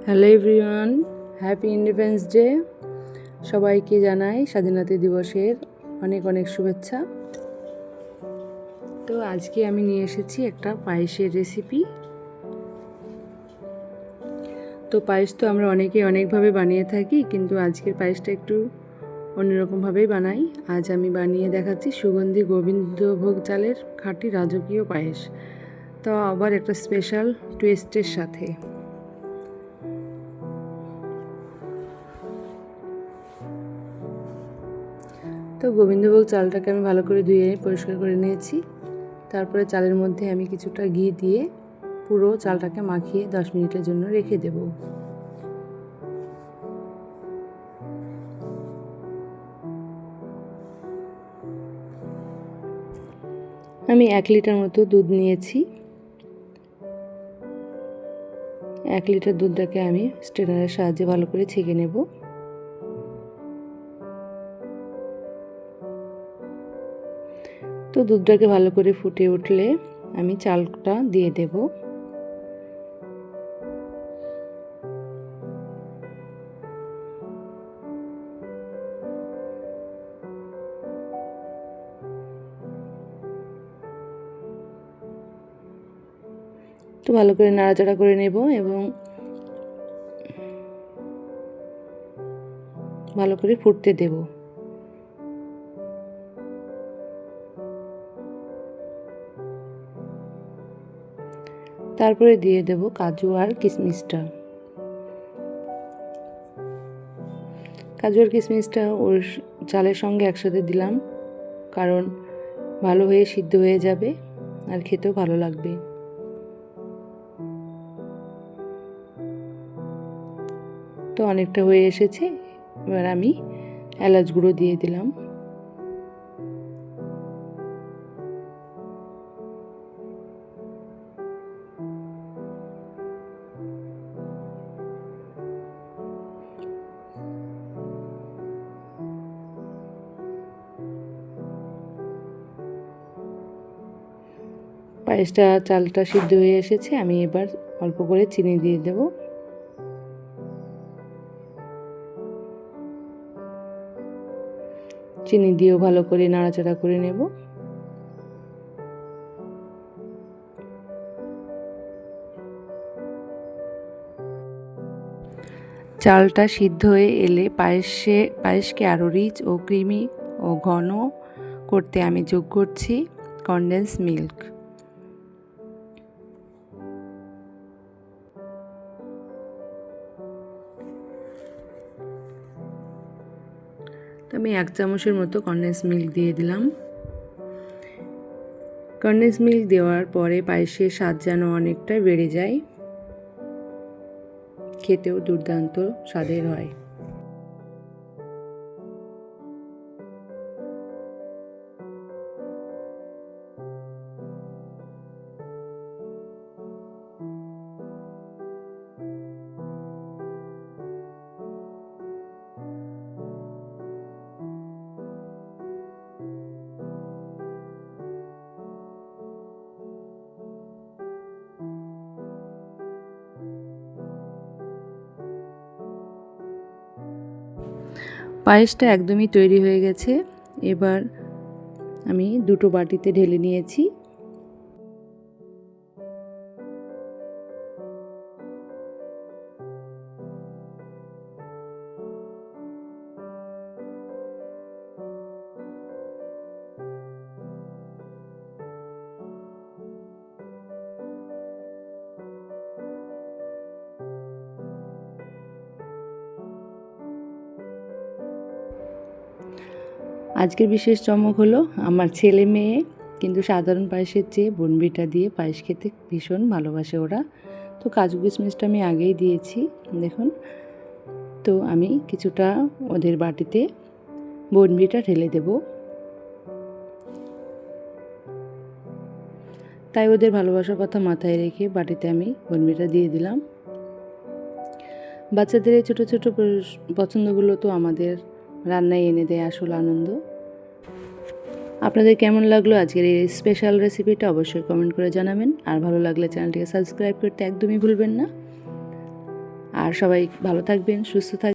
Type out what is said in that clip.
Hello everyone, happy independence day. সবাইকে জানাই স্বাধীনতা দিবসের অনেক অনেক শুভেচ্ছা। তো আজকে আমি নিয়ে এসেছি একটা পায়েসের রেসিপি। তো পায়েস তো আমরা অনেকভাবে বানিয়ে থাকি, কিন্তু আজকের পায়েসটা একটু অন্যরকমভাবেই বানাই। আজ আমি বানিয়ে দেখাচ্ছি সুগন্ধি গোবিন্দভোগ চালের খাঁটি রাজকীয় পায়েস, তো আবার একটা স্পেশাল টুইস্টের সাথে। তো গোবিন্দভোগ চালটাকে আমি ভালো করে ধুয়ে পরিষ্কার করে নিয়েছি। তারপরে চালের মধ্যে আমি কিছুটা ঘি দিয়ে পুরো চালটাকে মাখিয়ে 10 মিনিটের জন্য রেখে দেব। আমি 1 লিটার মতো দুধ নিয়েছি। 1 লিটার দুধটাকে আমি স্ট্রেনারের সাহায্যে ভালো করে ছেঁকে নেব। তো দুধটাকে ভালো করে ফুটে উঠলে আমি চালটা দিয়ে দেব। তো ভালো করে নাড়াচাড়া করে নেব এবং ভালো করে ফুটতে দেব। তারপরে দিয়ে দেব কাজু আর কিশমিশটা। কাজু আর কিশমিশটা ওর চালের সঙ্গে একসাথে দিলাম, কারণ ভালো হয়ে সিদ্ধ হয়ে যাবে আর খেতেও ভালো লাগবে। তো অনেকটা হয়ে এসেছে, এবার আমি এলাচ গুঁড়ো দিয়ে দিলাম। পায়েসটা চালটা সিদ্ধ হয়ে এসেছে, আমি এবার অল্প করে চিনি দিয়ে দেব। চিনি দিয়েও ভালো করে নাড়াচাড়া করে নেব। চালটা সিদ্ধ হয়ে এলে পায়েসকে আরও রিচ ও ক্রিমি ও ঘন করতে আমি যোগ করছি কনডেন্স মিল্ক। তো আমি 1 চামচের মতো কনডেন্স মিল্ক দিয়ে দিলাম। কনডেন্স মিল্ক দেওয়ার পরে পায়েসের স্বাদ যেন অনেকটা বেড়ে যায়, খেতেও দুর্দান্ত স্বাদের হয়। পায়েসটা একদমই তৈরি হয়ে গেছে। এবার আমি 2টো বাটিতে ঢেলে নিয়েছি। আজকের বিশেষ চমক হলো আমার ছেলে মেয়ে কিন্তু সাধারণ পায়েসের চেয়ে বনবিটা দিয়ে পায়েস খেতে ভীষণ ভালোবাসে ওরা। তো কাজু কিশমিশটা আমি আগেই দিয়েছি দেখুন। তো আমি কিছুটা ওদের বাটিতে বনবিটা ঢেলে দেব, তাই ওদের ভালোবাসার কথা মাথায় রেখে বাটিতে আমি বনবিটা দিয়ে দিলাম। বাচ্চাদের এই ছোটো ছোটো পছন্দগুলো তো আমাদের রান্নায় এনে দেয় আসল আনন্দ। আপনাদের কেমন লাগলো আজকের এই স্পেশাল রেসিপিটা অবশ্যই কমেন্ট করে জানাবেন, আর ভালো লাগলে চ্যানেলটিকে সাবস্ক্রাইব করতে একদমই ভুলবেন না। আর সবাই ভালো থাকবেন, সুস্থ থাকবেন।